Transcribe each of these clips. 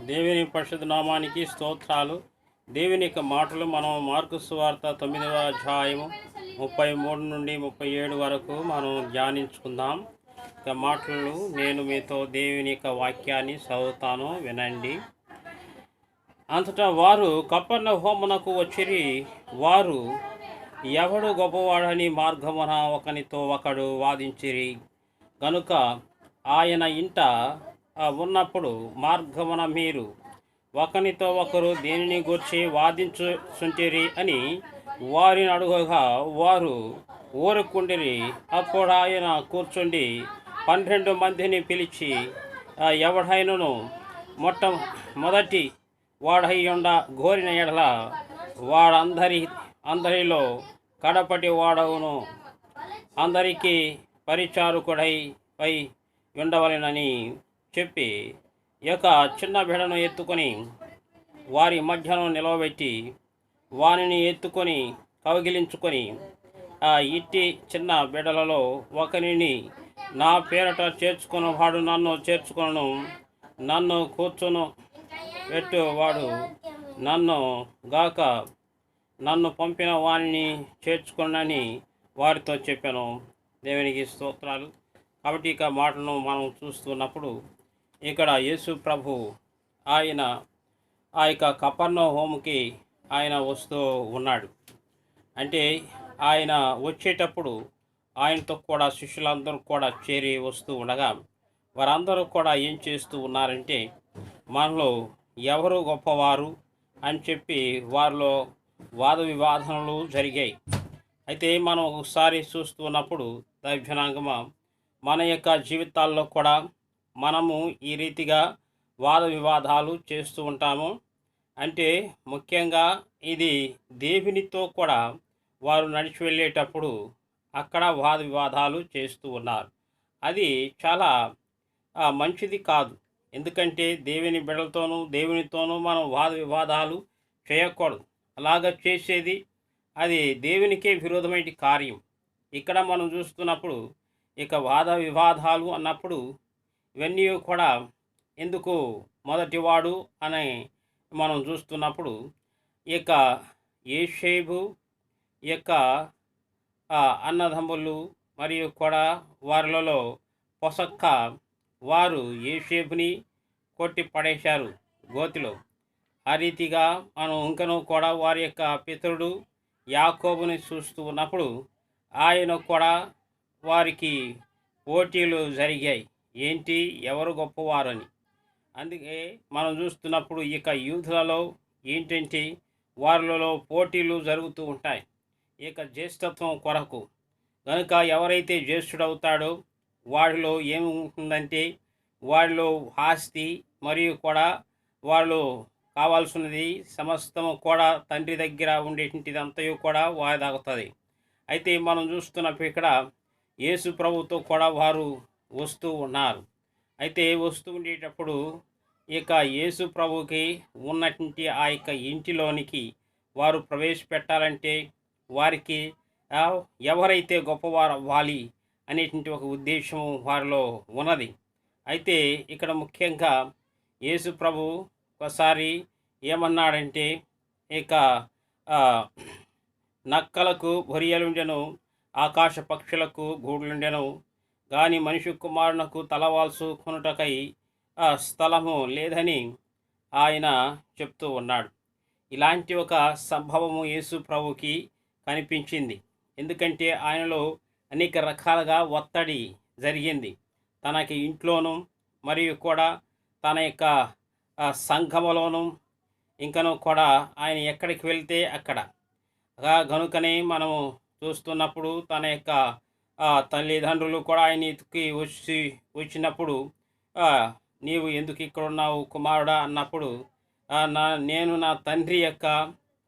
దేవుని పరిశుద్ధ నామానికి స్తోత్రాలు. దేవుని యొక్క మాటలు మనం మార్కు సువార్త 9వ అధ్యాయము 33 నుండి 37 వరకు మనం ధ్యానించుకుందాం. ఇక మాటలు నేను మీతో దేవుని యొక్క వాక్యాన్ని చదువుతాను, వినండి. అంతటా వారు కపెర్నహూమునకు వచ్చిరి. వారు ఎవడు గొప్పవాడని మార్గమున ఒకనితో ఒకడు వాదించిరి. గనుక ఆయన ఇంట ఉన్నప్పుడు మార్గమున మీరు ఒకనితో ఒకరు దేనిని గూర్చి వాదించుచుంటిరి అని వారిని అడుగగా వారు ఊరుకుండిరి. అప్పుడు ఆయన కూర్చుండి 12 మందిని పిలిచి, ఎవడైనను మొదటి వాడై ఉండ గోరిన ఎడల అందరిలో కడపటి వాడవును, అందరికీ పరిచారకుడై ఉండవలెనని చెప్పి యొక్క చిన్న బిడను ఎత్తుకొని వారి మధ్యను నిలవబెట్టి వానిని ఎత్తుకొని కౌగిలించుకొని, ఇట్టి చిన్న బిడలలో ఒకరిని నా పేరట చేర్చుకున్నవాడు నన్ను చేర్చుకొను, నన్ను కూర్చును పెట్టువాడు నన్ను గాక నన్ను పంపిన వారిని చేర్చుకొనని వారితో చెప్పాను. దేవునికి స్తోత్రాలు. కాబట్టి ఇక మాటను మనం చూస్తున్నప్పుడు ఇక్కడ యేసు ప్రభు ఆయన ఆ యొక్క కపెర్నహూముకి ఆయన వస్తూ ఉన్నాడు. అంటే ఆయన వచ్చేటప్పుడు ఆయనతో కూడా శిష్యులందరూ కూడా చేరి వస్తూ ఉండగా వారందరూ కూడా ఏం చేస్తూ ఉన్నారంటే, మనలో ఎవరు గొప్పవారు అని చెప్పి వారిలో వాద వివాదనలు జరిగాయి. అయితే మనం ఒకసారి చూస్తున్నప్పుడు దైవజనాంగమా మన యొక్క జీవితాల్లో కూడా మనము ఈ రీతిగా వాద వివాదాలు చేస్తూ ఉంటాము. అంటే ముఖ్యంగా ఇది దేవునితో కూడా వారు నడిచి వెళ్ళేటప్పుడు అక్కడ వాద వివాదాలు చేస్తూ ఉన్నారు. అది చాలా మంచిది కాదు. ఎందుకంటే దేవుని బిడ్డలతోనూ దేవునితోనూ మనం వాద వివాదాలు చేయకూడదు. అలాగ చేసేది అది దేవునికే విరోధమైన కార్యం. ఇక్కడ మనం చూస్తున్నప్పుడు ఇక వాద వివాదాలు అన్నప్పుడు ఇవన్నీ కూడా ఎందుకు మొదటివాడు అని మనం చూస్తున్నప్పుడు ఇక యోసేపు యొక్క అన్నదమ్ములు మరియు కూడా వారిలో పొసక్క వారు యోసేపుని కొట్టి పడేశారు గోతిలో. ఆ రీతిగా మనం ఇంకనూ కూడా వారి యొక్క పితరుడు యాకోబుని చూస్తూ ఉన్నప్పుడు ఆయన కూడా వారికి పోటీలు జరిగాయి. ఏంటి, ఎవరు గొప్పవారని. అందుకే మనం చూస్తున్నప్పుడు ఇక యూదులలో ఏంటంటే వారిలో పోటీలు జరుగుతూ ఉంటాయి ఇక జ్యేష్ఠత్వం కొరకు. కనుక ఎవరైతే జ్యేష్ఠుడవుతాడో వాడిలో ఏముంటుందంటే వాడిలో ఆస్తి మరియు కూడా వాళ్ళు కావాల్సినది సమస్తము కూడా తండ్రి దగ్గర ఉండేటిదంతయు కూడా వాయిదాగుతుంది. అయితే మనం చూస్తున్నప్పుడు ఇక్కడ యేసు ప్రభుతో కూడా వారు వస్తూ ఉన్నారు. అయితే వస్తూ ఉండేటప్పుడు ఇక యేసు ప్రభుకి ఉన్నటువంటి ఆ యొక్క ఇంటిలోనికి వారు ప్రవేశపెట్టాలంటే వారికి ఎవరైతే గొప్పవారు అవ్వాలి అనేటువంటి ఒక ఉద్దేశం వారిలో ఉన్నది. అయితే ఇక్కడ ముఖ్యంగా యేసు ప్రభు ఒకసారి ఏమన్నాడంటే, ఇక నక్కలకు బొరియలుండెను, ఆకాశ పక్షులకు గూడులుండెను, కానీ మనిషి కుమారునకు తలవాల్చుకొనుటకై స్థలము లేదని ఆయన చెప్తూ ఉన్నాడు. ఇలాంటి ఒక సంభవము యేసు ప్రభుకి కనిపించింది. ఎందుకంటే ఆయనలో అనేక రకాలుగా ఒత్తిడి జరిగింది. తనకి ఇంట్లోనూ మరియు కూడా తన యొక్క సంఘములోనూ ఇంకనూ కూడా ఆయన ఎక్కడికి వెళ్తే అక్కడ. గనుకనే మనము చూస్తున్నప్పుడు తన యొక్క తల్లిదండ్రులు కూడా ఆయన ఎత్తుకి వచ్చినప్పుడు, నీవు ఎందుకు ఇక్కడ ఉన్నావు కుమారుడా అన్నప్పుడు, నేను నా తండ్రి యొక్క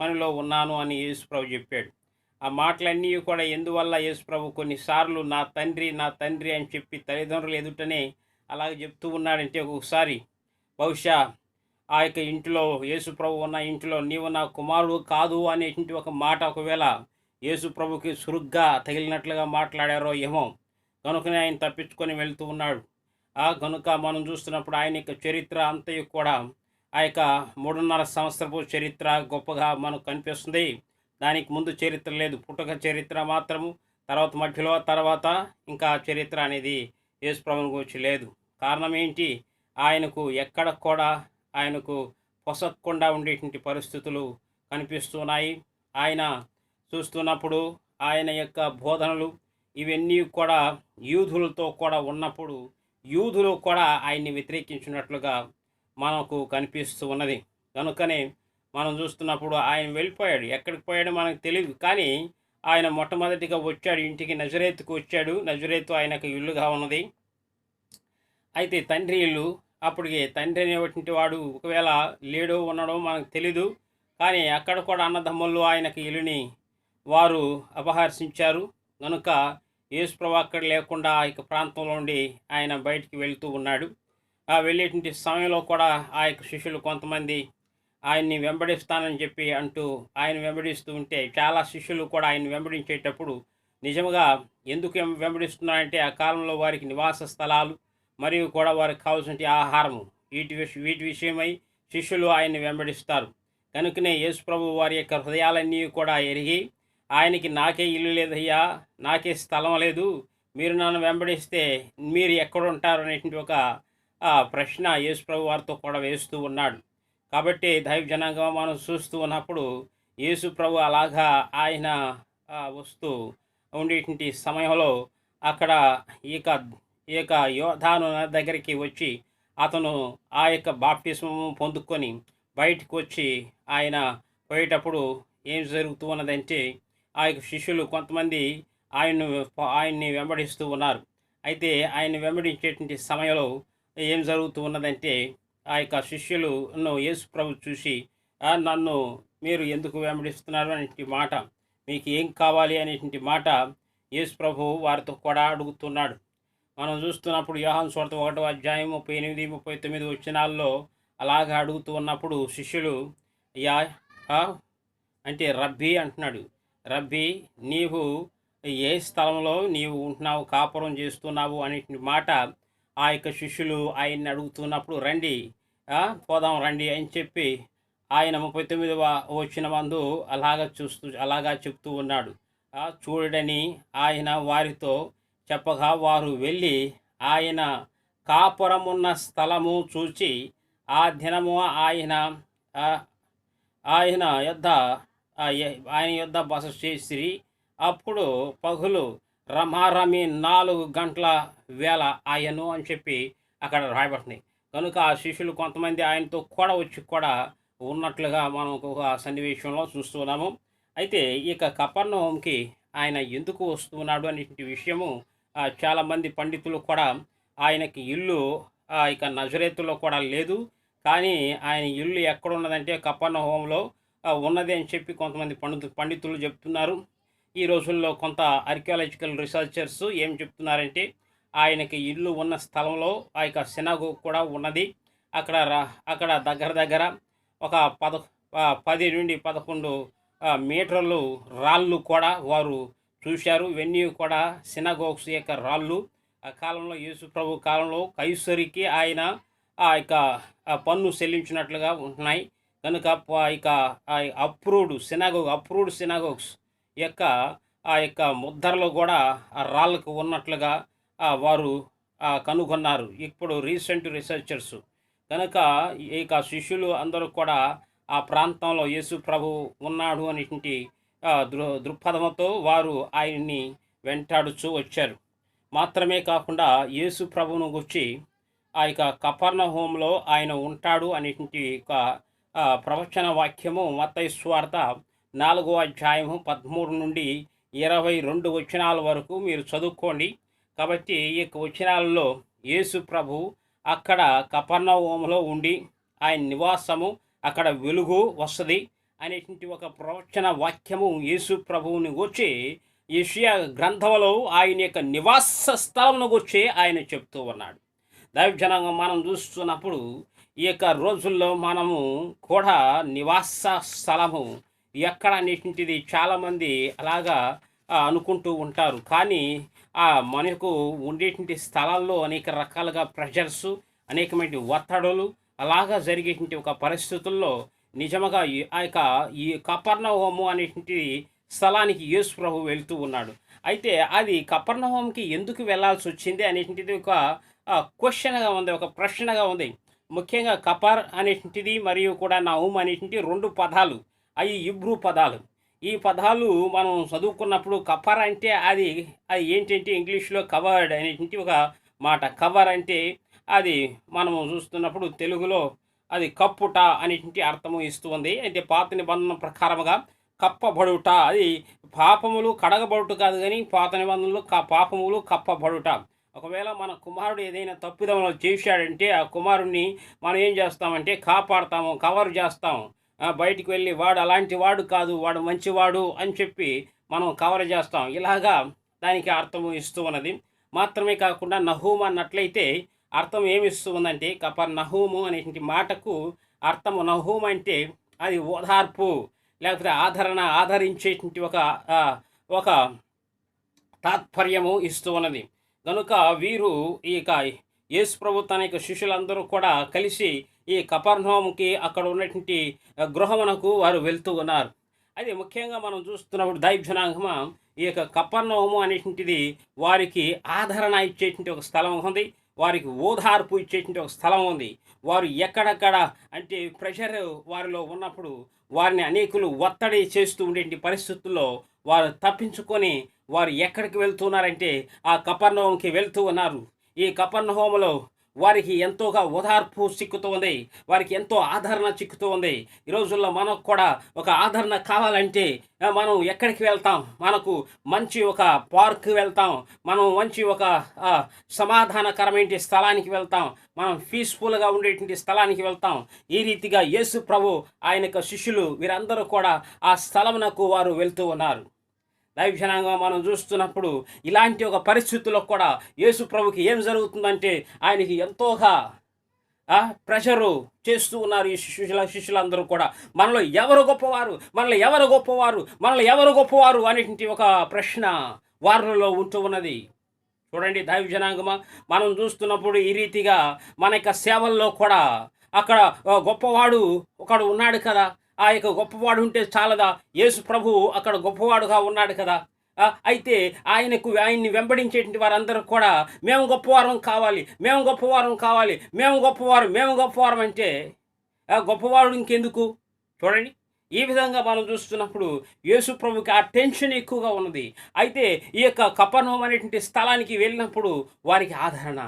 పనిలో ఉన్నాను అని యేసుప్రభు చెప్పాడు. ఆ మాటలన్నీ కూడా ఎందువల్ల యేసుప్రభు కొన్నిసార్లు నా తండ్రి అని చెప్పి తల్లిదండ్రులు ఎదుటనే అలాగే చెప్తూ ఉన్నాడంటే, ఒకసారి బహుశా ఆ యొక్క ఇంటిలో యేసుప్రభు ఉన్న ఇంటిలో నీవు నా కుమారుడు కాదు అనేటువంటి ఒక మాట ఒకవేళ యేసు ప్రభుకి సురుగ్గా తగిలినట్లుగా మాట్లాడారో ఏమో. కనుకనే ఆయన తప్పించుకొని వెళ్తూ ఉన్నాడు. కనుక మనం చూస్తున్నప్పుడు ఆయన యొక్క చరిత్ర అంతయు కూడా ఆ యొక్క 3.5 సంవత్సరపు చరిత్ర గొప్పగా మనకు కనిపిస్తుంది. దానికి ముందు చరిత్ర లేదు. పుట్టుక చరిత్ర మాత్రము, తర్వాత మధ్యలో, తర్వాత ఇంకా చరిత్ర అనేది యేసుప్రభువుని గూర్చి లేదు. కారణం ఏంటి? ఆయనకు ఎక్కడ కూడా ఆయనకు పొసగకుండా ఉండేటువంటి పరిస్థితులు కనిపిస్తున్నాయి. ఆయన చూస్తున్నప్పుడు ఆయన యొక్క బోధనలు ఇవన్నీ కూడా యూదులతో కూడా ఉన్నప్పుడు యూదులు కూడా ఆయన్ని వ్యతిరేకించినట్లుగా మనకు కనిపిస్తూ ఉన్నది. కనుకనే మనం చూస్తున్నప్పుడు ఆయన వెళ్ళిపోయాడు. ఎక్కడికి పోయాడో మనకు తెలీదు. కానీ ఆయన మొట్టమొదటిగా వచ్చాడు ఇంటికి, నజరేతుకు వచ్చాడు. నజరేతు ఆయనకు ఇల్లుగా ఉన్నది. అయితే తండ్రి ఇల్లు. అప్పటికి తండ్రి అనేటువంటి వాడు ఒకవేళ లేడో ఉన్నాడో మనకు తెలీదు. కానీ అక్కడ కూడా అన్నదమ్ములు ఆయనకు ఇల్లుని వారు అపహర్షించారు. కనుక యేసుప్రభు అక్కడ లేకుండా ఆ యొక్క ప్రాంతంలో నుండి ఆయన బయటికి వెళ్తూ ఉన్నాడు. ఆ వెళ్ళేటువంటి సమయంలో కూడా ఆ యొక్క శిష్యులు కొంతమంది ఆయన్ని వెంబడిస్తానని చెప్పి అంటూ ఆయన వెంబడిస్తూ ఉంటే, చాలా శిష్యులు కూడా ఆయన్ని వెంబడించేటప్పుడు నిజంగా ఎందుకు వెంబడిస్తున్నారంటే ఆ కాలంలో వారికి నివాస స్థలాలు మరియు కూడా వారికి కావాల్సిన ఆహారము వీటి విషయమై శిష్యులు ఆయన్ని వెంబడిస్తారు. కనుకనే యేసుప్రభు వారి యొక్క హృదయాలన్నీ కూడా ఎరిగి ఆయనకి నాకే ఇల్లు లేదయ్యా, నాకే స్థలం లేదు, మీరు నన్ను వెంబడిస్తే మీరు ఎక్కడుంటారు అనేటువంటి ఒక ప్రశ్న యేసుప్రభు వారితో కూడా వేస్తూ ఉన్నాడు. కాబట్టి దైవ జనాంగం మనం చూస్తూ ఉన్నప్పుడు యేసుప్రభు అలాగా ఆయన వస్తూ ఉండేటువంటి సమయంలో అక్కడ ఇక ఈ యొక్క యోర్దాను నది దగ్గరికి వచ్చి అతను ఆ యొక్క బాప్టిస్మము పొందుకొని బయటకు వచ్చి ఆయన పోయేటప్పుడు ఏం జరుగుతూ ఉన్నదంటే ఆ యొక్క శిష్యులు కొంతమంది ఆయన్ని వెంబడిస్తూ ఉన్నారు. అయితే ఆయన్ని వెంబడించేటువంటి సమయంలో ఏం జరుగుతూ ఉన్నదంటే ఆ యొక్క శిష్యులను యేసు ప్రభు చూసి నన్ను మీరు ఎందుకు వెంబడిస్తున్నారు అనేటువంటి మాట, మీకు ఏం కావాలి అనేటువంటి మాట యేసు ప్రభు వారితో కూడా అడుగుతున్నాడు. మనం చూస్తున్నప్పుడు యోహాను సువార్త 1వ అధ్యాయం 38, 39 వచనాల్లో అలాగా అడుగుతూ ఉన్నప్పుడు శిష్యులు యా అంటే రబ్బీ అంటున్నాడు. రబ్బీ, నీవు ఏ స్థలంలో నీవు ఉంటున్నావు, కాపురం చేస్తున్నావు అనేటువంటి మాట ఆ యొక్క శిష్యులు ఆయన్ని అడుగుతున్నప్పుడు రండి పోదాం రండి అని చెప్పి ఆయన 39వ వచనమందు అలాగా చెప్తూ ఉన్నాడు. చూడడని ఆయన వారితో చెప్పగా వారు వెళ్ళి ఆయన కాపురమున్న స్థలము చూచి ఆ దినము ఆయన యొద్ద బస చేసిరి. అప్పుడు పగులు రమారమి 4 గంటల వేళ ఆయను అని చెప్పి అక్కడ రాయబడుతుంది. కనుక ఆ శిష్యులు కొంతమంది ఆయనతో కూడా వచ్చి కూడా ఉన్నట్లుగా మనం ఒక సన్నివేశంలో చూస్తున్నాము. అయితే ఇక కపెర్నహూముకి ఆయన ఎందుకు వస్తున్నాడు అనేటువంటి విషయము చాలామంది పండితులు కూడా ఆయనకి ఇల్లు ఇక నజరేతులో కూడా లేదు, కానీ ఆయన ఇల్లు ఎక్కడున్నదంటే కపెర్నహూములో ఉన్నది అని చెప్పి కొంతమంది పండితులు చెప్తున్నారు. ఈ రోజుల్లో కొంత ఆర్కియాలజికల్ రీసెర్చర్స్ ఏం చెప్తున్నారంటే ఆయనకి ఇల్లు ఉన్న స్థలంలో ఆ యొక్క సినగోగ్ కూడా ఉన్నది. అక్కడ దగ్గర ఒక 10 నుండి 11 మీటర్లు రాళ్ళు కూడా వారు చూశారు. ఇవన్నీ కూడా సినగోగ్స్ యొక్క రాళ్ళు. ఆ కాలంలో యేసు ప్రభు కాలంలో కైసరికి ఆయన ఆ యొక్క పన్ను చెల్లించినట్లుగా ఉంటున్నాయి. కనుక ఇక అప్రూవ్డ్ సినగోగ్స్ యొక్క ఆ యొక్క ముద్రలు కూడా ఆ రాళ్ళకు ఉన్నట్లుగా వారు కనుగొన్నారు ఇప్పుడు రీసెంట్ రీసెర్చర్స్. కనుక ఇక శిష్యులు అందరూ కూడా ఆ ప్రాంతంలో యేసు ప్రభు ఉన్నాడు అనేటువంటి దృక్పథంతో వారు ఆయన్ని వెంటాడుచూ వచ్చారు. మాత్రమే కాకుండా యేసు ప్రభువును గురించి ఆ యొక్క కపెర్నహూములో ఆయన ఉంటాడు అనేటువంటి ఒక ప్రవచన వాక్యము మత్తయి సువార్త 4వ అధ్యాయము 13 నుండి 22 వచనాల వరకు మీరు చదువుకోండి. కాబట్టి ఈ యొక్క వచనాలలో యేసు ప్రభు అక్కడ కపెర్నహూములో ఉండి ఆయన నివాసము అక్కడ వెలుగు వస్తుంది అనేటువంటి ఒక ప్రవచన వాక్యము యేసు ప్రభువుని వచ్చి యెషయా గ్రంథంలో ఆయన యొక్క నివాస స్థలంను గురించి ఆయన చెప్తూ ఉన్నాడు. దైవజనాంగం మనం చూస్తున్నప్పుడు ఈ యొక్క రోజుల్లో మనము కూడా నివాస స్థలము ఎక్కడ అనేటువంటిది చాలామంది అలాగా అనుకుంటూ ఉంటారు. కానీ మనకు ఉండేటువంటి స్థలాల్లో అనేక రకాలుగా ప్రెషర్స్, అనేకమైన ఒత్తిడులు, అలాగా జరిగేటువంటి ఒక పరిస్థితుల్లో నిజముగా ఈ కపెర్నహూము అనేటువంటి స్థలానికి యేసు ప్రభు వెళ్తూ ఉన్నాడు. అయితే అది కపెర్నహూముకి ఎందుకు వెళ్ళాల్సి వచ్చింది అనేటువంటిది ఒక క్వెషన్‌గా ఉంది. ఒక ప్రశ్నగా ఉంది. ముఖ్యంగా కపర్ అనేటువంటిది మరియు కూడా నహూమ్ అనేటువంటి 2 పదాలు. అయి హీబ్రూ పదాలు. ఈ పదాలు మనం చదువుకున్నప్పుడు కపర్ అంటే అది ఏంటంటే ఇంగ్లీష్‌లో కవర్డ్ అనేటువంటి ఒక మాట. కవర్ అంటే అది మనము చూస్తున్నప్పుడు తెలుగులో అది కప్పుట అనేటువంటి అర్థము ఇస్తూ ఉంది. అంటే పాత నిబంధన ప్రకారముగా కప్పబడుట, అది పాపములు కడగబడుట కాదు గానీ పాత నిబంధనలో పాపములు కప్పబడుట. ఒకవేళ మన కుమారుడు ఏదైనా తప్పిదములు చేశాడంటే ఆ కుమారుడిని మనం ఏం చేస్తామంటే కాపాడతాము, కవర్ చేస్తాం. బయటికి వెళ్ళి వాడు అలాంటి వాడు కాదు, వాడు మంచివాడు అని చెప్పి మనం కవర్ చేస్తాం. ఇలాగా దానికి అర్థము ఇస్తూ ఉన్నది. మాత్రమే కాకుండా నహూమ్ అన్నట్లయితే అర్థం ఏమిస్తూ ఉందంటే కపెర్నహూము అనేటువంటి మాటకు అర్థము నహూమ్ అంటే అది ఓదార్పు, లేకపోతే ఆదరించేటువంటి ఒక తాత్పర్యము ఇస్తూ ఉన్నది. కనుక వీరు యేసు ప్రభు తన యొక్క శిష్యులందరూ కూడా కలిసి ఈ కపెర్నహూముకి అక్కడ ఉన్నటువంటి గృహమునకు వారు వెళ్తూ ఉన్నారు. అది ముఖ్యంగా మనం చూస్తున్నప్పుడు దైవజనాంగమ ఈ యొక్క కపెర్నహూము అనేటువంటిది వారికి ఆదరణ ఇచ్చేటువంటి ఒక స్థలం ఉంది. వారికి ఓదార్పు ఇచ్చేటువంటి ఒక స్థలం ఉంది. వారు ఎక్కడెక్కడ అంటే ప్రెషర్ వారిలో ఉన్నప్పుడు వారిని అనేకులు ఒత్తిడి చేస్తూ ఉండేటువంటి పరిస్థితుల్లో వారు తప్పించుకొని వారు ఎక్కడికి వెళ్తున్నారంటే ఆ కపెర్నహూముకి వెళ్తూ ఉన్నారు. ఈ కపెర్నహూములో వారికి ఎంతోగా ఓదార్పు చిక్కుతూ ఉంది, వారికి ఎంతో ఆదరణ చిక్కుతూ ఉంది. ఈ రోజుల్లో మనకు కూడా ఒక ఆదరణ కావాలంటే మనం ఎక్కడికి వెళ్తాం? మనకు మంచి ఒక పార్క్ వెళ్తాం, మనం మంచి ఒక సమాధానకరమైన స్థలానికి వెళ్తాం, మనం పీస్ఫుల్గా ఉండేటువంటి స్థలానికి వెళ్తాం. ఈ రీతిగా యేసు ప్రభు ఆయన యొక్క శిష్యులు వీరందరూ కూడా ఆ స్థలమునకు వారు వెళ్తూ ఉన్నారు. దైవజనంగా మనం చూస్తున్నప్పుడు ఇలాంటి ఒక పరిస్థితుల్లో కూడా యేసు ప్రభుకి ఏం జరుగుతుందంటే ఆయనకి ఎంతోగా ప్రెషరు చేస్తూ ఉన్నారు ఈ శిష్యులందరూ కూడా. మనలో ఎవరు గొప్పవారు, మనలో ఎవరు గొప్పవారు అనేటువంటి ఒక ప్రశ్న వారిలో ఉంటూ ఉన్నది. చూడండి దైవజనాంగమా, మనం చూస్తున్నప్పుడు ఈ రీతిగా మన యొక్క సేవల్లో కూడా అక్కడ గొప్పవాడు ఒకడు ఉన్నాడు కదా. ఆ యొక్క గొప్పవాడు ఉంటే చాలదా? యేసు ప్రభు అక్కడ గొప్పవాడుగా ఉన్నాడు కదా. అయితే ఆయన్ని వెంబడించేటువంటి వారందరూ కూడా మేము గొప్పవారం కావాలి, మేము గొప్పవారం అంటే గొప్పవాడు ఇంకెందుకు? చూడండి, ఈ విధంగా మనం చూస్తున్నప్పుడు యేసు ప్రభుకి ఆ టెన్షన్ ఎక్కువగా ఉన్నది. అయితే ఈ యొక్క కపెర్నహూము అనేటువంటి స్థలానికి వెళ్ళినప్పుడు వారికి ఆదరణ,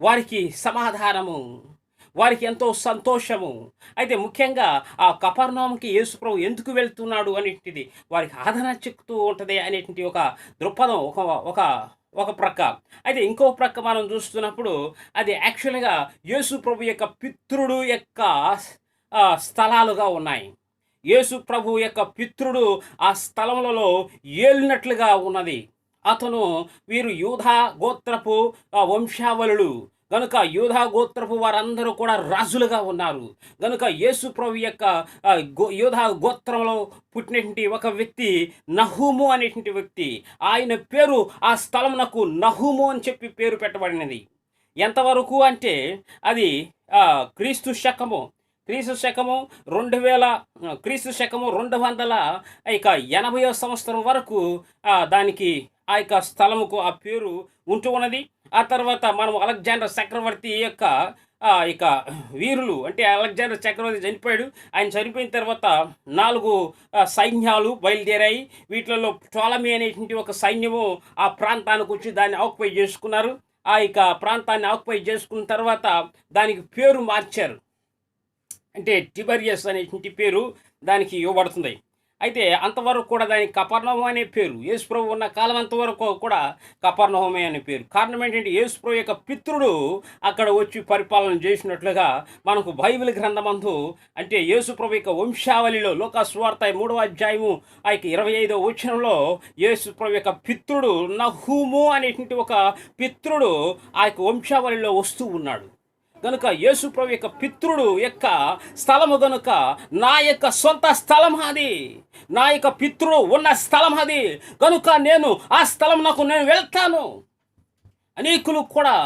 వారికి సమాధానము, వారికి ఎంతో సంతోషము. అయితే ముఖ్యంగా ఆ కపెర్నహూముకి యేసు ప్రభు ఎందుకు వెళ్తున్నాడు అనేటువంటిది వారికి ఆదరణ చెక్కుతూ ఉంటుంది అనేటువంటి ఒక దృక్పథం ఒక ప్రక్క. అయితే ఇంకో ప్రక్క మనం చూస్తున్నప్పుడు అది యాక్చువల్గా యేసు ప్రభు యొక్క పితృడు యొక్క స్థలాలుగా ఉన్నాయి. యేసు ప్రభు యొక్క పితృడు ఆ స్థలములలో ఏలినట్లుగా ఉన్నది. అతను వీరు యూదా గోత్రపు వంశావళులు గనుక యూదా గోత్రపు వారందరూ కూడా రాజులుగా ఉన్నారు. గనుక యేసు ప్రభు యొక్క యూదా గోత్రంలో పుట్టినటువంటి ఒక వ్యక్తి నహూము అనేటువంటి వ్యక్తి, ఆయన పేరు ఆ స్థలమునకు నహూము అని చెప్పి పేరు పెట్టబడినది. ఎంతవరకు అంటే అది క్రీస్తు శకము 280వ సంవత్సరం వరకు దానికి ఆ యొక్క స్థలముకు ఆ పేరు ఉంటూ ఉన్నది. ఆ తర్వాత మనం అలెగ్జాండర్ చక్రవర్తి యొక్క ఇక వీరులు అంటే అలెగ్జాండర్ చక్రవర్తి చనిపోయాడు. ఆయన చనిపోయిన తర్వాత 4 సైన్యాలు బయలుదేరాయి. వీటిలో టోలమీ అనేటువంటి ఒక సైన్యము ఆ ప్రాంతానికి వచ్చి దాన్ని ఆక్యుపై చేసుకున్నారు. ఆ యొక్క ప్రాంతాన్ని ఆక్యుపై చేసుకున్న తర్వాత దానికి పేరు మార్చారు. అంటే టిబెరియస్ అనేటువంటి పేరు దానికి ఇవ్వబడుతుంది. అయితే అంతవరకు కూడా దానికి కపెర్నహూము అనే పేరు, యేసు ప్రభు ఉన్న కాలం అంతవరకు కూడా కపెర్నహూమే అనే పేరు. కారణం ఏంటంటే యేసు ప్రభు యొక్క పితృడు అక్కడ వచ్చి పరిపాలన చేసినట్లుగా మనకు బైబిల్ గ్రంథమందు అంటే యేసు ప్రభు యొక్క వంశావళిలో లూకా సువార్త 3వ అధ్యాయము 25వ వచనంలో యేసు ప్రభు యొక్క పితృడు నహూము అనేటువంటి ఒక పితృడు ఆ యొక్క వంశావళిలో వస్తూ ఉన్నాడు. కనుక యేసు ప్రభు యొక్క పితృడు యొక్క స్థలము గనుక నా యొక్క సొంత స్థలం అది, నా యొక్క పితృడు ఉన్న స్థలం అది. కనుక నేను ఆ స్థలం నేను వెళ్తాను. అనేకులు కూడా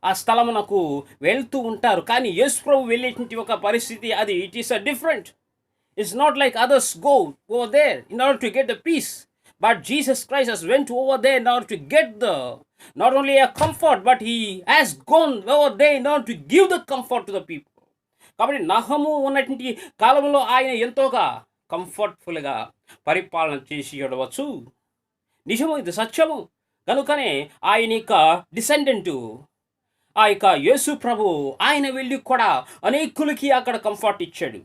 ఆ స్థలమునకు వెళ్తూ ఉంటారు. కానీ యేసు ప్రభు వెళ్ళేటువంటి ఒక పరిస్థితి అది it is a different. It's not like others go over there in order to get the peace. But Jesus Christ has went over there in order to get the not only a comfort, but he has gone over there in order to give the comfort to the people. కాబట్టి నహము ఉన్నటువంటి కాలంలో ఆయన ఎంతోగా కంఫర్ట్ఫుల్గా పరిపాలన చేసి ఉండవచ్చు. నిజము, ఇది సత్యము. కనుకనే ఆయన యొక్క డిసెండెంటు ఆ యొక్క యేసు ప్రభు ఆయన వెళ్ళి కూడా అనేకులకి అక్కడ కంఫర్ట్ ఇచ్చాడు.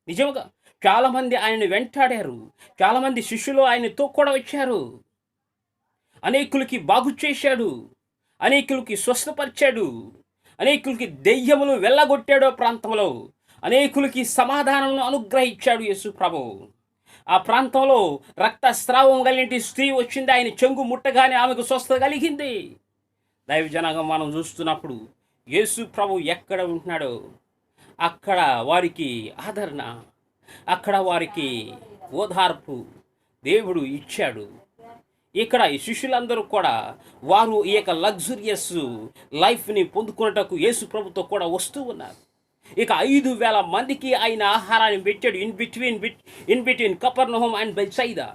నిజముగా చాలామంది ఆయనను వెంటాడారు. చాలామంది శిష్యులు ఆయనతో కూడా వచ్చారు. అనేకులకి బాగు చేశాడు. అనేకులకి స్వస్థపరిచాడు. అనేకులకి దెయ్యములు వెళ్ళగొట్టాడు ప్రాంతంలో. అనేకులకి సమాధానం అనుగ్రహించాడు యేసు ప్రభు. ఆ ప్రాంతంలో రక్తస్రావం కలిగిన స్త్రీ వచ్చింది. ఆయన చెంగు ముట్టగానే ఆమెకు స్వస్థత కలిగింది. దైవ జనాంగం మనం చూస్తున్నప్పుడు యేసు ప్రభు ఎక్కడ ఉంటున్నాడో అక్కడ వారికి ఆదరణ, అక్కడ వారికి ఓదార్పు దేవుడు ఇచ్చాడు. ఇక్కడ ఈ శిష్యులందరూ కూడా వారు ఈ యొక్క లగ్జరియస్ లైఫ్ని పొందుకున్నటకు యేసు ప్రభుతో కూడా వస్తూ ఉన్నారు. ఇక 5,000 మందికి ఆయన ఆహారాన్ని పెట్టాడు. In between Capernaum and Bethsaida.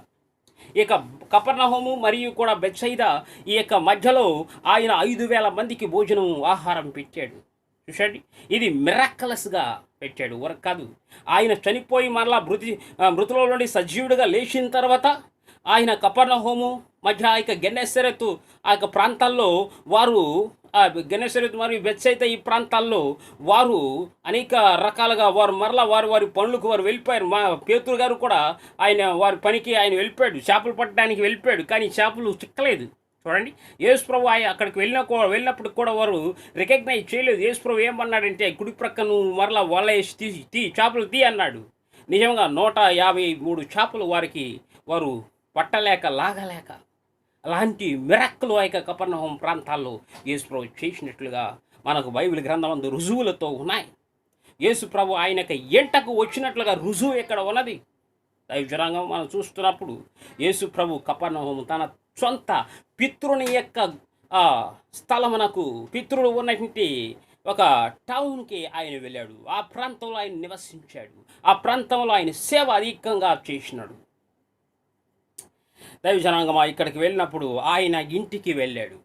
ఇక కపెర్నహూము మరియు కూడా బెత్సైదా ఈ యొక్క మధ్యలో ఆయన 5,000 మందికి భోజనం ఆహారం పెట్టాడు. చూడండి, ఇది మిరాకలస్గా పెట్టాడు వరకు కాదు. ఆయన చనిపోయి మరలా మృతుల నుండి సజీవుడిగా లేచిన తర్వాత ఆయన కపెర్నహూము మధ్య ఆ యొక్క గెన్నెసరెతు ఆ యొక్క ప్రాంతాల్లో వారు గెన్నెసరెతు మరియు బెత్సైదా ఈ ప్రాంతాల్లో వారు అనేక రకాలుగా వారు మరలా వారి పనులకు వారు వెళ్ళిపోయారు. మా పేతురు గారు కూడా ఆయన వారి పనికి ఆయన వెళ్ళిపోయాడు. చేపలు పట్టడానికి వెళ్ళిపోయాడు. కానీ చేపలు చిక్కలేదు. చూడండి, యేసు ప్రభు అక్కడికి వెళ్ళినప్పుడు కూడా వారు రికగ్నైజ్ చేయలేదు. యేసు ప్రభు ఏమన్నాడంటే కుడి ప్రక్క నువ్వు మరలా వల వేసి తీ చేపలు తీ అన్నాడు. నిజంగా 153 చేపలు వారు పట్టలేక లాగలేక అలాంటి మిరాకిల్ ఆ యొక్క కపెర్నహూం ప్రాంతాల్లో యేసు ప్రభు చేసినట్లుగా మనకు బైబిల్ గ్రంథమందు రుజువులతో ఉన్నాయి. యేసు ప్రభు ఆయనకి ఎంటకు వచ్చినట్లుగా రుజువు ఎక్కడ ఉన్నది? దైవ జనాంగం మనం చూస్తున్నప్పుడు యేసు ప్రభు కపెర్నహూం తన సొంత పితృని యొక్క స్థలమునకు పితృడు ఉన్నటువంటి ఒక టౌన్కి ఆయన వెళ్ళాడు. ఆ ప్రాంతంలో ఆయన నివసించాడు. ఆ ప్రాంతంలో ఆయన సేవ అధికంగా చేసినాడు. దైవ జనాంగమా ఇక్కడికి వెళ్ళినప్పుడు ఆయన ఇంటికి వెళ్ళాడు.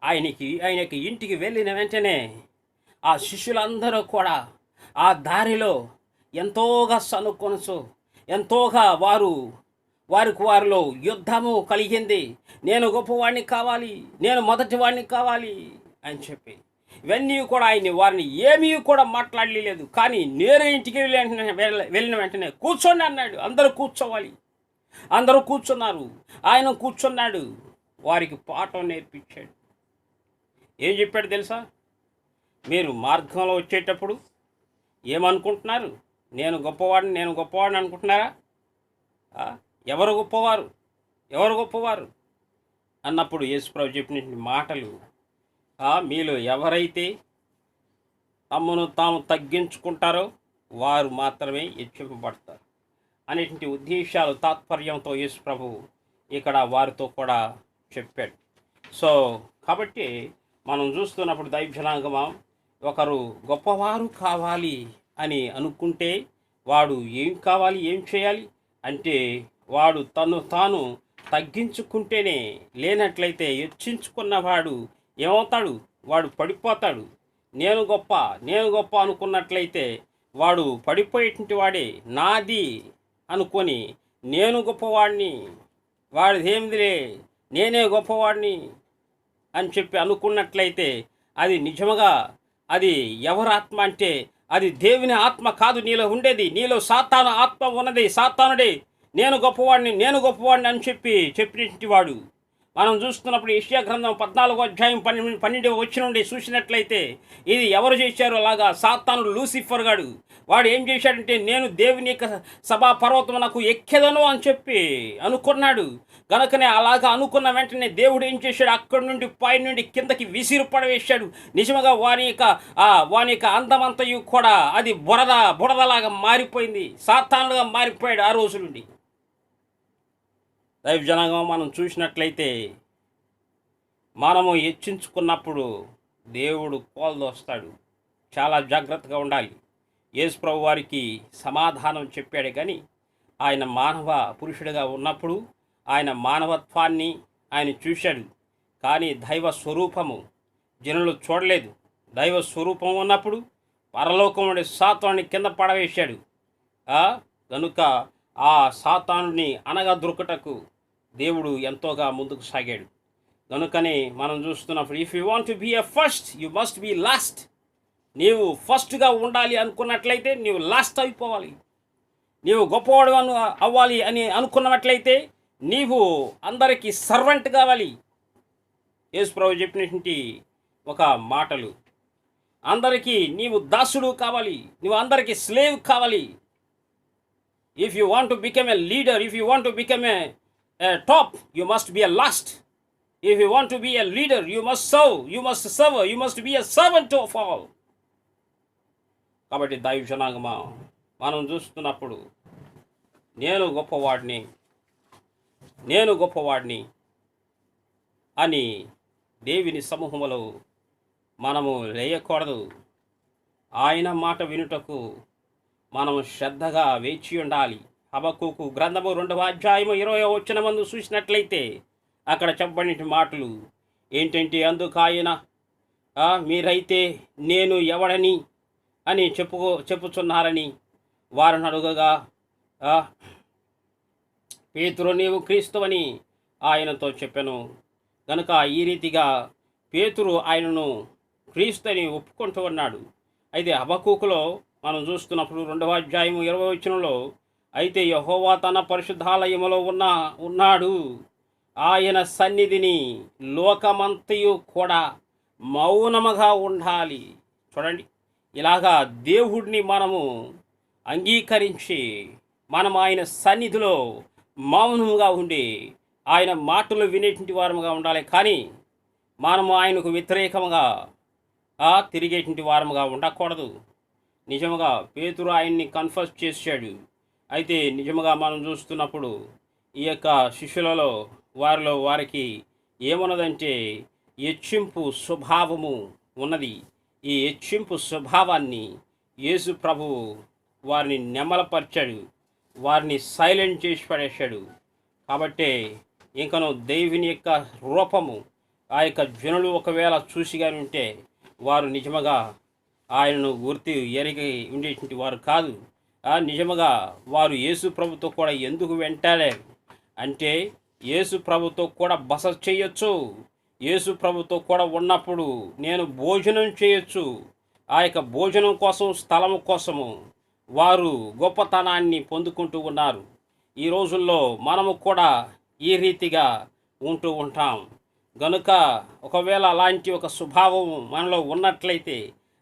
ఆయనకి ఇంటికి వెళ్ళిన వెంటనే ఆ శిష్యులందరూ కూడా ఆ దారిలో ఎంతోగా సనుకొనసు ఎంతోగా వారిలో యుద్ధము కలిగింది. నేను గొప్పవాడిని కావాలి, నేను మొదటి వాడిని కావాలి అని చెప్పి ఇవన్నీ కూడా వారిని ఏమీ కూడా మాట్లాడలేదు. కానీ నేరు ఇంటికి వెళ్ళిన వెంటనే కూర్చోండి అన్నాడు. అందరూ కూర్చోవాలి. అందరూ కూర్చున్నారు. ఆయన కూర్చున్నాడు. వారికి పాఠం నేర్పించాడు. ఏం చెప్పాడు తెలుసా? మీరు మార్గంలో వచ్చేటప్పుడు ఏమనుకుంటున్నారు? నేను గొప్పవాడిని అనుకుంటున్నారా? ఎవరు గొప్పవారు అన్నప్పుడు యేసు ప్రభు చెప్పిన మాటలు, మీలో ఎవరైతే తమను తాము తగ్గించుకుంటారో వారు మాత్రమే హెచ్చింపబడతారు అనేటువంటి ఉద్దేశాలు తాత్పర్యంతో యేసు ప్రభు ఇక్కడ వారితో కూడా చెప్పాడు. సో కాబట్టి మనం చూస్తున్నప్పుడు దైవ జనాంగమా ఒకరు గొప్పవారు కావాలి అని అనుకుంటే వాడు ఏం చేయాలి అంటే వాడు తాను తగ్గించుకుంటేనే, లేనట్లయితే హెచ్చించుకున్నవాడు ఏమవుతాడు? వాడు పడిపోతాడు. నేను గొప్ప అనుకున్నట్లయితే వాడు పడిపోయేటువంటి వాడే. నాది అనుకొని నేను గొప్పవాడిని, వాడిదేమిదిలే నేనే గొప్పవాడిని అని చెప్పి అనుకున్నట్లయితే అది నిజముగా అది ఎవరి ఆత్మ అంటే అది దేవుని ఆత్మ కాదు నీలో ఉండేది. నీలో సాతాను ఆత్మ ఉన్నది. సాతానుడే నేను గొప్పవాడిని అని చెప్పినటువంటి వాడు. మనం చూస్తున్నప్పుడు యెషయా గ్రంథం 14వ అధ్యాయం 12వ వచనం నుండి చూసినట్లయితే ఇది ఎవరు చేశారు అలాగా? సాతానుడు లూసిఫర్ గాడు. వాడు ఏం చేశాడంటే నేను దేవుని యొక్క సభా పర్వతమునకు ఎక్కెదను అని చెప్పి అనుకున్నాడు. కనుకనే అలాగా అనుకున్న వెంటనే దేవుడు ఏం చేశాడు? అక్కడి నుండి పై నుండి కిందకి విసిరు పడవేశాడు. నిజంగా వాని యొక్క అందమంతయు కూడా అది బురదలాగా మారిపోయింది. సాతానుడుగా మారిపోయాడు ఆ రోజు నుండి. దైవ జనాంగం మనం చూసినట్లయితే మనము హెచ్చించుకున్నప్పుడు దేవుడు కోల్దొస్తాడు. చాలా జాగ్రత్తగా ఉండాలి. యేసు ప్రభు వారికి సమాధానం చెప్పాడు కానీ ఆయన మానవ పురుషుడిగా ఉన్నప్పుడు ఆయన మానవత్వాన్ని ఆయన చూశాడు. కానీ దైవ స్వరూపము జనులు చూడలేదు. దైవ స్వరూపం ఉన్నప్పుడు పరలోకం నుండి సాతానుని కింద పడవేశాడు. కనుక ఆ సాతానుని అనగద్రొక్కుటకు దేవుడు ఎంతోగా ముందుకు సాగాడు. కనుకనే మనం చూస్తున్నప్పుడు if you want to be a first you must be last. నీవు ఫస్ట్గా ఉండాలి అనుకున్నట్లయితే నీవు లాస్ట్ అయిపోవాలి. నీవు గొప్పవాడు అవ్వాలి అని అనుకున్నట్లయితే నీవు అందరికీ సర్వెంట్ కావాలి. యేసు ప్రభు చెప్పినటువంటి ఒక మాటలు, అందరికీ నీవు దాసుడు కావాలి, నువ్వు అందరికీ స్లేవ్ కావాలి. If you want to become a leader, if you want to become a top, you must be a last. If you want to be a leader, you must serve, you must serve, you must be a servant of all. కాబట్టి దైవ జనాంగమా మనం చూస్తున్నప్పుడు నేను గొప్పవాడిని అని దేవుని సమూహములో మనము లేయకూడదు. ఆయన మాట వినుటకు మనము శ్రద్ధగా వేచి ఉండాలి. హబక్కూకు గ్రంథము 2వ అధ్యాయము 20వ వచనమందు చూసినట్లయితే అక్కడ చెప్పబడిన మాటలు ఏంటంటే, ఆయన మీరైతే నేను ఎవడని అని చెప్పుచున్నారని వారిని అడుగగా పేతురు నీవు క్రీస్తువని ఆయనతో చెప్పాను. కనుక ఈ రీతిగా పేతురు ఆయనను క్రీస్తు అని ఒప్పుకుంటూ ఉన్నాడు. అయితే హబక్కూకులో మనం చూస్తున్నప్పుడు 2వ అధ్యాయము 20వ వచనంలో అయితే యెహోవా తన పరిశుద్ధాలయములో ఉన్నాడు, ఆయన సన్నిధిని లోకమంతయు కూడా మౌనముగా ఉండాలి. చూడండి, ఇలాగా దేవుడిని మనము అంగీకరించి మనం ఆయన సన్నిధిలో మౌనముగా ఉండి ఆయన మాటలు వినేటువంటి వారముగా ఉండాలి. కానీ మనము ఆయనకు వ్యతిరేకముగా తిరిగేటువంటి వారముగా ఉండకూడదు. నిజముగా పేతురు ఆయన్ని కన్ఫర్స్ చేశాడు. అయితే నిజముగా మనం చూస్తున్నప్పుడు ఈ యొక్క శిష్యులలో వారికి ఏమున్నదంటే హెచ్చింపు స్వభావము ఉన్నది. ఈ హెచ్చింపు స్వభావాన్ని యేసు ప్రభు వారిని నెమ్మలపరిచాడు, వారిని సైలెంట్ చేసి పడేశాడు. కాబట్టే ఇంకను దేవుని యొక్క రూపము ఆ యొక్క జనులు ఒకవేళ చూసిగాని ఉంటే వారు నిజముగా ఆయనను గుర్తి ఎరిగి ఉండేటువంటి వారు కాదు. నిజముగా వారు యేసు ప్రభుతో కూడా ఎందుకు వెంటాడారు అంటే యేసు ప్రభుతో కూడా బస చేయొచ్చు, యేసు ప్రభుతో కూడా ఉన్నప్పుడు నేను భోజనం చేయొచ్చు. ఆ యొక్క భోజనం కోసం, స్థలము కోసము వారు గొప్పతనాన్ని పొందుకుంటూ ఉన్నారు. ఈ రోజుల్లో మనము కూడా ఈ రీతిగా ఉంటూ ఉంటాం. గనుక ఒకవేళ అలాంటి ఒక స్వభావం మనలో ఉన్నట్లయితే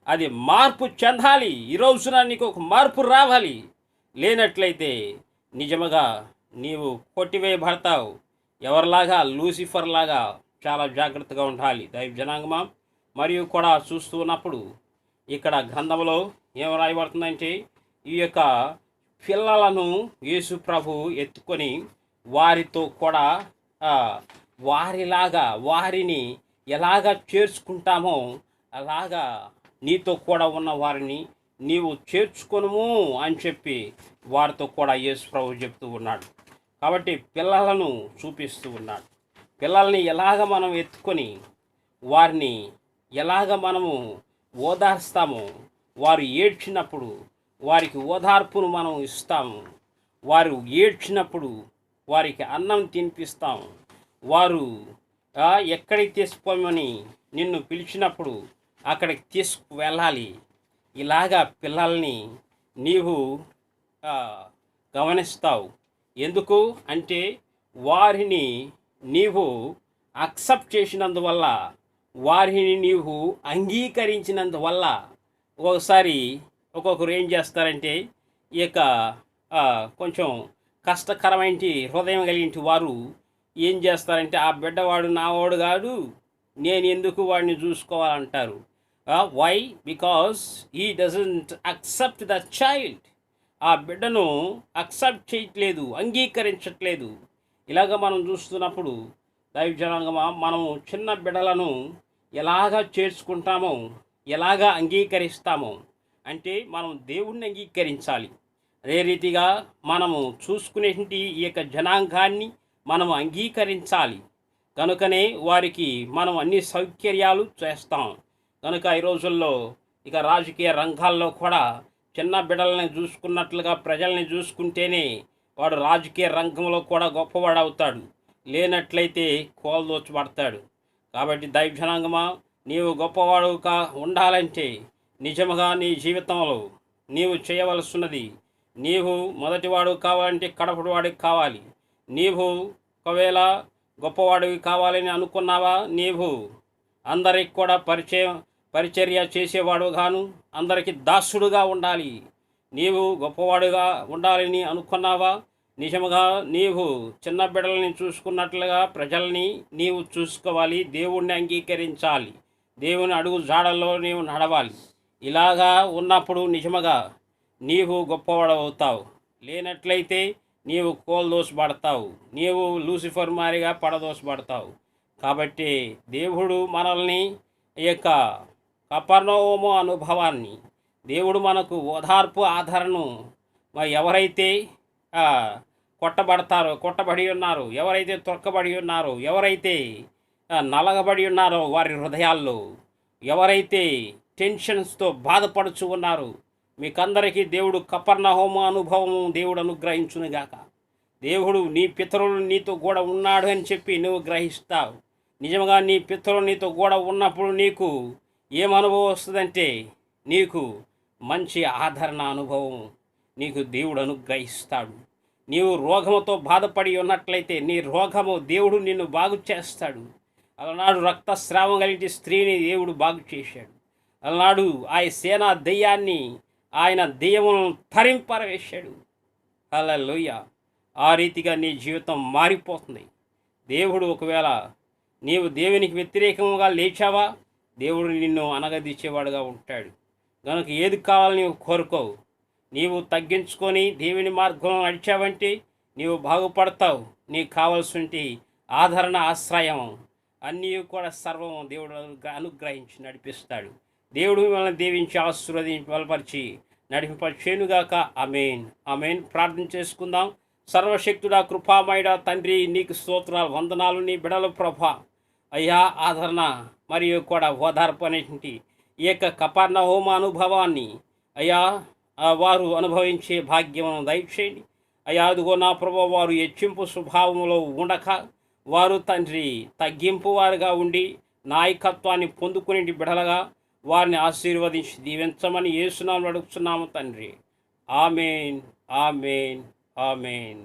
అది మార్పు చెందాలి. ఈ రోజున నీకు ఒక మార్పు రావాలి. లేనట్లయితే నిజముగా నీవు కొట్టివేయబడతావు. ఎవరిలాగా? లూసిఫర్ లాగా చాలా జాగ్రత్తగా ఉండాలి దైవ జనాంగమా. మరియు కూడా చూస్తూ ఉన్నప్పుడు ఇక్కడ గ్రంథంలో ఏం రాయబడుతుందంటే ఈ యొక్క పిల్లలను యేసు ప్రభు ఎత్తుకొని వారితో కూడా వారిని ఎలాగ చేర్చుకుంటామో అలాగా నీతో కూడా ఉన్న వారిని నీవు చేర్చుకొనుము అని చెప్పి వారితో కూడా యేసు ప్రభు చెప్తూ ఉన్నాడు. కాబట్టి పిల్లలను చూపిస్తూ ఉన్నాడు. పిల్లల్ని ఎలాగ మనం ఎత్తుకొని వారిని ఎలాగ మనము ఓదార్స్తామో, వారు ఏడ్చినప్పుడు వారికి ఓదార్పును మనం ఇస్తాము. వారు ఏడ్చినప్పుడు వారికి అన్నం తినిపిస్తాము. వారు ఎక్కడికి తీసుకుపోమని నిన్ను పిలిచినప్పుడు అక్కడికి తీసుకు వెళ్ళాలి. ఇలాగా పిల్లల్ని నీవు గమనిస్తావు. ఎందుకు అంటే వారిని నీవు అక్సెప్ట్ చేసినందువల్ల, వారిని నీవు అంగీకరించినందువల్ల. ఒక్కొక్కసారి ఒక్కొక్కరు ఏం చేస్తారంటే ఈ యొక్క కొంచెం కష్టకరమైన హృదయం కలిగిన వారు ఏం చేస్తారంటే ఆ బిడ్డవాడు నావాడు కాదు, నేను ఎందుకు వాడిని చూసుకోవాలంటారు. Why? Because he doesn't accept the child. ఆ బిడ్డను అక్సెప్ట్ చేయట్లేదు, అంగీకరించట్లేదు. ఇలాగ మనం చూస్తున్నప్పుడు దైవజనాంగమా, మనము చిన్న బిడ్డలను ఎలాగ చేర్చుకుంటామో, ఎలాగ అంగీకరిస్తామో అంటే మనం దేవుణ్ణి అంగీకరించాలి. అదే రీతిగా మనము చూసుకునేటువంటి ఈ యొక్క జనాంగాన్ని మనం అంగీకరించాలి. కనుకనే వారికి మనం అన్ని సౌకర్యాలు చేస్తాం. కనుక ఈ రోజుల్లో ఇక రాజకీయ రంగాల్లో కూడా చిన్న బిడ్డలని చూసుకున్నట్లుగా ప్రజల్ని చూసుకుంటేనే వాడు రాజకీయ రంగంలో కూడా గొప్పవాడవుతాడు. లేనట్లయితే కోల్దోచబడతాడు. కాబట్టి దైవజనాంగమా, నీవు గొప్పవాడుగా ఉండాలంటే నిజముగా నీ జీవితంలో నీవు చేయవలసినది, నీవు మొదటివాడు కావాలంటే కడపటివాడికి కావాలి. నీవు ఒకవేళ గొప్పవాడివి కావాలని అనుకున్నావా, నీవు అందరికి కూడా పరిచర్య చేసేవాడుగాను అందరికి దాసుడుగా ఉండాలి. నీవు గొప్పవాడుగా ఉండాలని అనుకున్నావా, నిజముగా నీవు చిన్న బిడ్డలని చూసుకున్నట్లుగా ప్రజల్ని నీవు చూసుకోవాలి. దేవుణ్ణి అంగీకరించాలి. దేవుని అడుగు జాడల్లో నీవు నడవాలి. ఇలాగా ఉన్నప్పుడు నిజముగా నీవు గొప్పవాడవుతావు. లేనట్లయితే నీవు కోల్దోసబడతావు. నీవు లూసిఫర్ మారిగా పడదోసబడతావు. కాబట్టి దేవుడు మనల్ని ఈ యొక్క కపెర్నహూము అనుభవాన్ని, దేవుడు మనకు ఓదార్పు ఆదరణను, ఎవరైతే కొట్టబడి ఉన్నారో, ఎవరైతే తొక్కబడి ఉన్నారో, ఎవరైతే నలగబడి ఉన్నారో వారి హృదయాల్లో, ఎవరైతే టెన్షన్స్తో బాధపడుచు ఉన్నారో, మీకందరికీ దేవుడు కపెర్నహూము అనుభవం దేవుడు అనుగ్రహించునుగాక. దేవుడు నీ పితరులు నీతో కూడా ఉన్నాడు అని చెప్పి నువ్వు గ్రహిస్తావు. నిజంగా నీ పితరులు నీతో కూడా ఉన్నప్పుడు నీకు ఏం అనుభవం వస్తుందంటే, నీకు మంచి ఆదరణ అనుభవం నీకు దేవుడు అనుగ్రహిస్తాడు. నీవు రోగముతో బాధపడి ఉన్నట్లయితే నీ రోగము దేవుడు నిన్ను బాగు చేస్తాడు. అలనాడు రక్తస్రావం కలిగి స్త్రీని దేవుడు బాగు చేశాడు. అలనాడు ఆ సేనా దెయ్యాన్ని ఆయన దెయ్యమును తరింపరవేశాడు. హల్లెలూయా. ఆ రీతిగా నీ జీవితం మారిపోతుంది. దేవుడు ఒకవేళ నీవు దేవునికి వ్యతిరేకంగా లేచావా, దేవుడు నిన్ను అనగదీచేవాడుగా ఉంటాడు. కనుక ఏది కావాలని నీవు కోరుకోవు. నీవు తగ్గించుకొని దేవుని మార్గంలో నడిచావంటే నీవు బాగుపడతావు. నీకు కావలసిన ఆదరణ, ఆశ్రయం అన్నీ కూడా సర్వం దేవుడు అనుగ్రహించి నడిపిస్తాడు. దేవుడు మిమ్మల్ని దీవించి ఆశీర్వదించి బలపరిచి నడిపింపచేయునుగాక. ఆమేన్, ఆమేన్. ప్రార్థన చేసుకుందాం. సర్వశక్తుడా, కృపామయుడా తండ్రి, నీకు స్తోత్రాలు, వందనాలు. నీ బిడల ప్రభా, అయ్యా, ఆదరణ మరియు కూడా ఓదార్పు అనేటువంటి ఈ యొక్క కపెర్నహూము అనుభవాన్ని అయ్యా వారు అనుభవించే భాగ్యం దయచేయండి. అయ్యా, అదిగో నా ప్రభు, వారు హెచ్చింపు స్వభావంలో ఉండక వారు తండ్రి తగ్గింపు వారుగా ఉండి నాయకత్వాన్ని పొందుకునే బిడలగా వారిని ఆశీర్వదించి దీవించమని యేసు నామములో అడుగుతున్నాము తండ్రి. ఆమేన్, ఆమేన్, ఆమేన్.